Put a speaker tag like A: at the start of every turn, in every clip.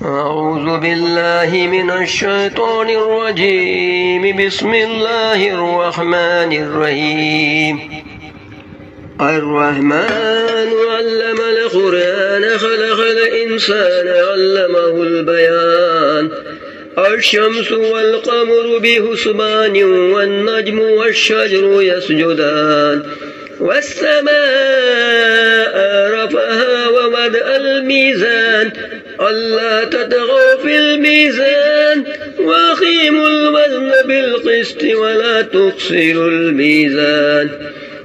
A: أعوذ بالله من الشيطان الرجيم. بسم الله الرحمن الرحيم. الرحمن علم القرآن خلق الإنسان علمه البيان. الشمس والقمر بحسبان والنجم والشجر يسجدان. والسماء رفعها ووضع الميزان ألا تطغوا في الميزان وأقيموا الوزن بالقسط ولا تخسروا الميزان.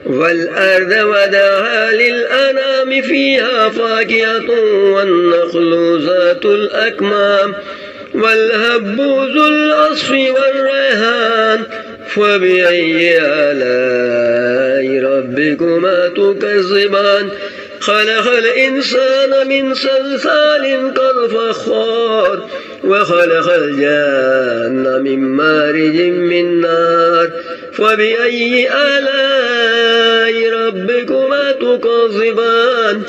A: والأرض وضعها للأنام فيها فاكهة والنخل ذات الأكمام والهب ذو العصف والريحان. فبأي آلاء ربكما تكذبان؟ خلق الإنسان من صلصال كالفخار وخلق الجن من مارج من نار. فبأي آلاء ربكما تكذبان؟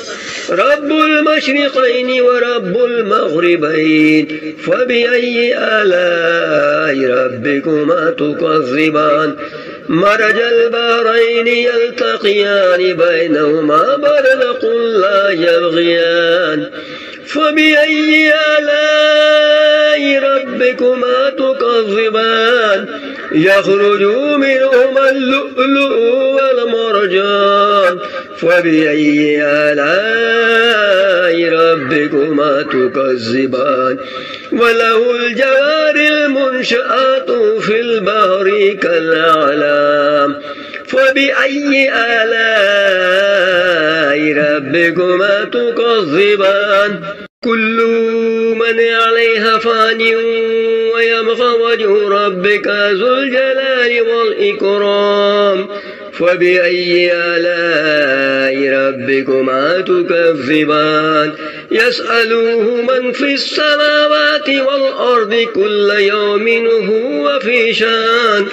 A: رب المشرقين ورب المغربين. فبأي آلاء ربكما تكذبان؟ مرج البحرين يلتقيان بينهما برزخ لا يبغيان. فبأي آلاء ربكما تكذبان؟ يخرج منهما اللؤلؤ والمرجان. فبأي آلاء ربكما تكذبان؟ وله الجوار المنشآت في البحر كالأعلام. فبأي آلاء ربكما تكذبان؟ كل من عليها فان ويبقى وجه ربك ذو الجلال والإكرام. فبأي آلاء ربكما تكذبان؟ يسأله من في السماوات والأرض كل يوم هو في شان.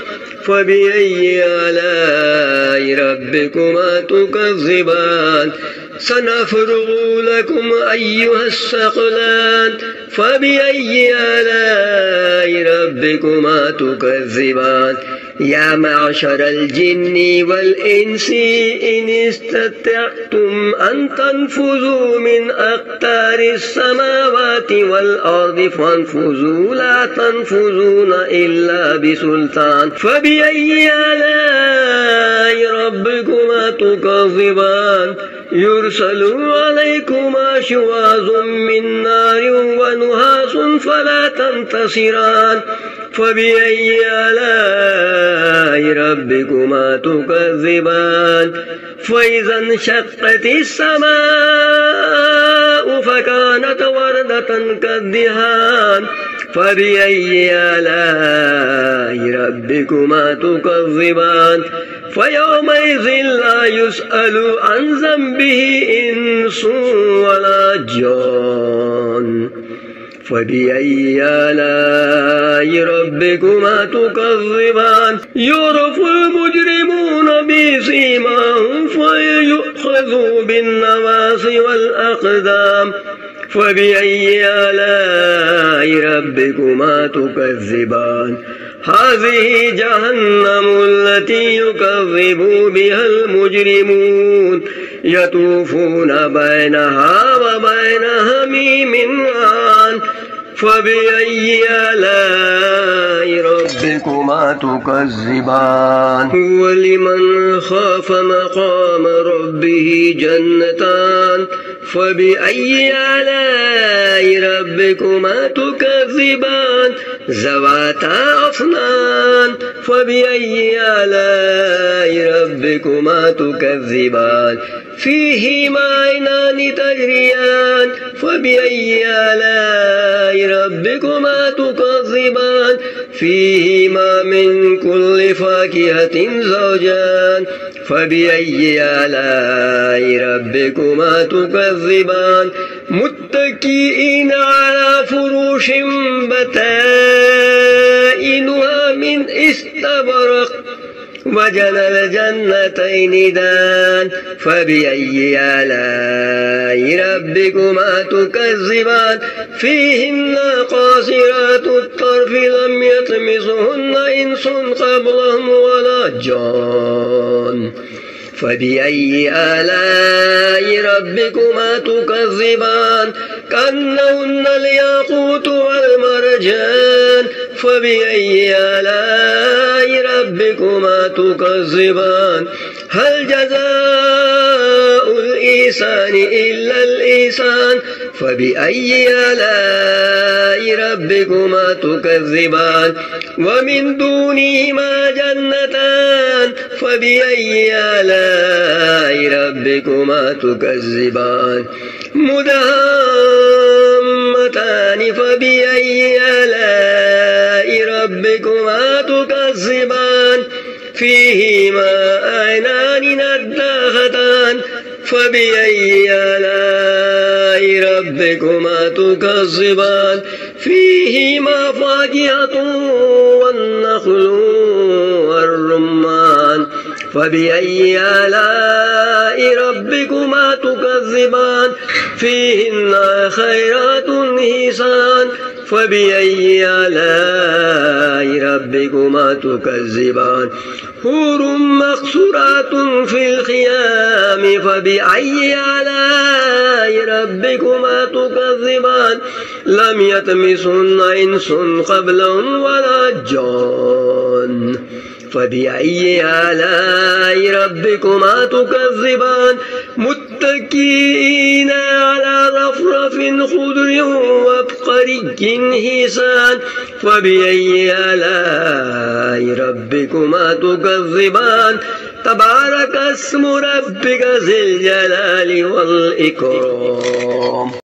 A: فبأي آلاء ربكما تكذبان؟ سنفرغ لكم أيها الثقلان. فبأي آلاء ربكما تكذبان؟ يا معشر الجن والإنس إن استطعتم أن تنفذوا من أقطار السماوات والأرض فانفذوا لا تنفذون إلا بسلطان. فبأي آلاء ربكما تكذبان؟ يرسل عليكما شواظ من نار ونحاس فلا تنتصران. فبأي آلاء ربكما تكذبان؟ فإذا انشقت السماء فكانت وردة كالدهان. فبأي آلاء ربكما تكذبان؟ فيومئذ لا يسأل عن ذنبه إنس ولا جان. فبأي آلاء ربكما تكذبان؟ يعرف المجرمون بسيماهم فيؤخذوا بالنواصي والأقدام. فبأي آلاء ربكما تكذبان؟ هذه جهنم التي يكذب بها المجرمون يطوفون بينها وبين حميم آن. فبأي آلاء ربكما تكذبان؟ هو لمن خاف مقام ربه جنتان. فبأي آلاء ربكما تكذبان؟ ذواتا أفنان. فبأي آلاء ربكما تكذبان؟ فيهما عينان تجريان. فبأي آلاء ربكما تكذبان؟ فيهما من كل فاكهة زوجان. فبأي آلاء ربكما تكذبان؟ متكئين على فروش بطائنها من استبرق وجنى الجنتين دان فبأي آلاء ربكما تكذبان فيهن قاصرات الطرف لم يطمثهن إنس قبلهم ولا جان فبأي آلاء ربكما تكذبان كأنهن الياقوت والمرجان فبأي آلاء ربكما تكذبان هل جزاء الإحسان إلا الإحسان فبأي آلاء ربكما تكذبان ومن دونهما جنتان فبأي آلاء ربكما تكذبان مدهامتان فبأي آلاء ربكما تكذبان فيهما عينان نضاختان فبأي آلاء ربكما تكذبان فيهما فاكهة والنخل والرمان فبأي آلاء ربكما تكذبان فيهن خيرات حسان فبأي آلاء ربكما تكذبان حور مقصورات في الخيام فبأي آلاء ربكما تكذبان لم يطمثهن إنس قبلهم ولا جان فبأي آلاء ربكما تكذبان متكئين على رفرف خضر وابقري حسان فبأي آلاء ربكما تكذبان تبارك اسم ربك ذي الجلال والإكرام.